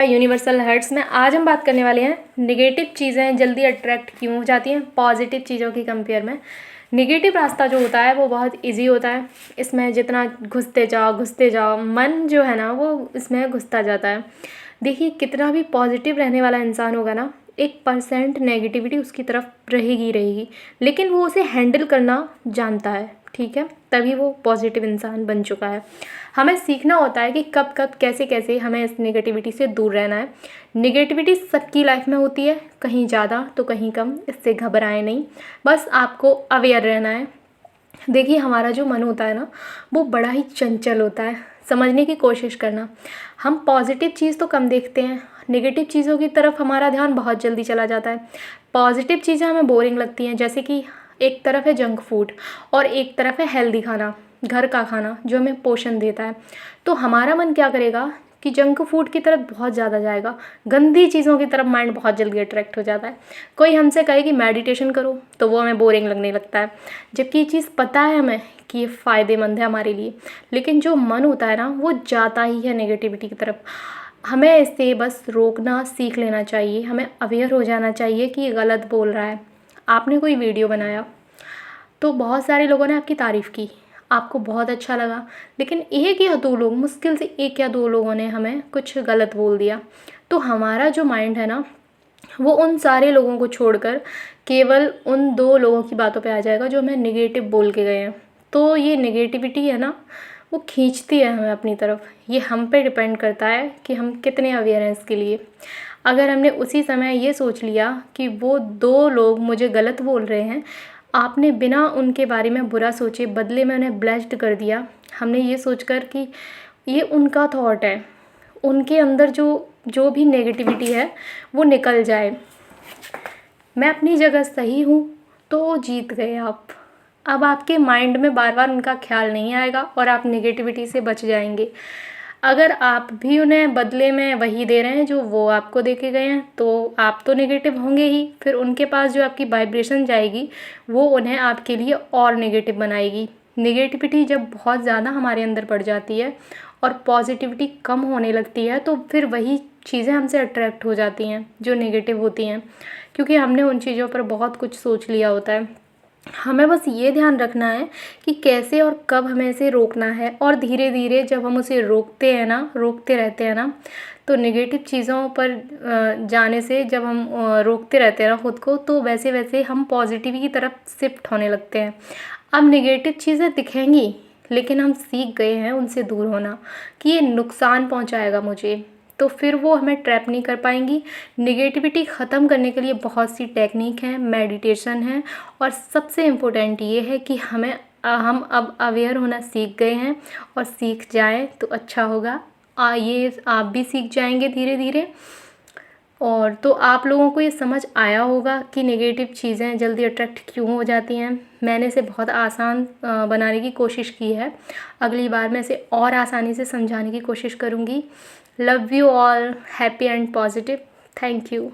Universal hertz में आज हम बात करने वाले हैं निगेटिव चीज़ें जल्दी अट्रैक्ट क्यों हो जाती हैं पॉजिटिव चीज़ों की कंपेयर में। निगेटिव रास्ता जो होता है वो बहुत इजी होता है। इसमें जितना घुसते जाओ मन जो है ना वो इसमें घुसता जाता है। देखिए कितना भी पॉजिटिव रहने वाला इंसान होगा ना 1% नेगेटिविटी उसकी तरफ रहेगी, लेकिन वो उसे हैंडल करना जानता है, ठीक है, तभी वो पॉजिटिव इंसान बन चुका है। हमें सीखना होता है कि कब कब कैसे कैसे हमें इस नेगेटिविटी से दूर रहना है। नेगेटिविटी सबकी लाइफ में होती है, कहीं ज़्यादा तो कहीं कम, इससे घबराएं नहीं, बस आपको अवेयर रहना है। देखिए हमारा जो मन होता है ना वो बड़ा ही चंचल होता है, समझने की कोशिश करना। हम पॉजिटिव चीज़ तो कम देखते हैं, नेगेटिव चीज़ों की तरफ हमारा ध्यान बहुत जल्दी चला जाता है। पॉजिटिव चीज़ें हमें बोरिंग लगती हैं, जैसे कि एक तरफ है जंक फूड और एक तरफ है हेल्दी खाना, घर का खाना जो हमें पोषण देता है। तो हमारा मन क्या करेगा कि जंक फूड की तरफ बहुत ज़्यादा जाएगा, गंदी चीज़ों की तरफ माइंड बहुत जल्दी अट्रैक्ट हो जाता है। कोई हमसे कहे कि मेडिटेशन करो तो वो हमें बोरिंग लगने लगता है, जबकि ये चीज़ पता है हमें कि ये फ़ायदेमंद है हमारे लिए, लेकिन जो मन होता है ना वो जाता ही है नेगेटिविटी की तरफ। हमें इससे बस रोकना सीख लेना चाहिए, हमें अवेयर हो जाना चाहिए कि ये गलत बोल रहा है। आपने कोई वीडियो बनाया तो बहुत सारे लोगों ने आपकी तारीफ़ की, आपको बहुत अच्छा लगा, लेकिन एक या दो लोग, मुश्किल से एक या दो लोगों ने हमें कुछ गलत बोल दिया, तो हमारा जो माइंड है ना वो उन सारे लोगों को छोड़कर केवल उन दो लोगों की बातों पे आ जाएगा जो हमें नेगेटिव बोल के गए हैं। तो ये नेगेटिविटी है ना वो खींचती है हमें अपनी तरफ। ये हम पे डिपेंड करता है कि हम कितने अवेयर हैं इसके लिए। अगर हमने उसी समय ये सोच लिया कि वो दो लोग मुझे गलत बोल रहे हैं, आपने बिना उनके बारे में बुरा सोचे बदले में उन्हें ब्लेस्ड कर दिया, हमने ये सोचकर कि ये उनका थॉट है, उनके अंदर जो जो भी नेगेटिविटी है वो निकल जाए, मैं अपनी जगह सही हूँ, तो जीत गए आप। अब आपके माइंड में बार बार उनका ख्याल नहीं आएगा और आप नेगेटिविटी से बच जाएंगे। अगर आप भी उन्हें बदले में वही दे रहे हैं जो वो आपको दे के गए हैं, तो आप तो नेगेटिव होंगे ही, फिर उनके पास जो आपकी वाइब्रेशन जाएगी वो उन्हें आपके लिए और नेगेटिव बनाएगी। नेगेटिविटी जब बहुत ज़्यादा हमारे अंदर बढ़ जाती है और पॉजिटिविटी कम होने लगती है, तो फिर वही चीज़ें हमसे अट्रैक्ट हो जाती हैं जो नेगेटिव होती हैं, क्योंकि हमने उन चीज़ों पर बहुत कुछ सोच लिया होता है। हमें बस ये ध्यान रखना है कि कैसे और कब हमें इसे रोकना है, और धीरे धीरे जब हम उसे रोकते रहते हैं ना, तो नेगेटिव चीज़ों पर जाने से जब हम रोकते रहते हैं ना खुद को, तो वैसे वैसे हम पॉजिटिव की तरफ शिफ्ट होने लगते हैं। अब नेगेटिव चीज़ें दिखेंगी, लेकिन हम सीख गए हैं उनसे दूर होना कि ये नुकसान पहुंचाएगा मुझे, तो फिर वो हमें ट्रैप नहीं कर पाएंगी। नेगेटिविटी ख़त्म करने के लिए बहुत सी टेक्निक हैं, मेडिटेशन है, और सबसे इम्पोर्टेंट ये है कि हम अब अवेयर होना सीख गए हैं, और सीख जाएं तो अच्छा होगा। ये आप भी सीख जाएंगे धीरे धीरे, और तो आप लोगों को ये समझ आया होगा कि नेगेटिव चीज़ें जल्दी अट्रैक्ट क्यों हो जाती हैं। मैंने इसे बहुत आसान बनाने की कोशिश की है, अगली बार मैं इसे और आसानी से समझाने की कोशिश करूँगी। Love you all, happy and positive, thank you.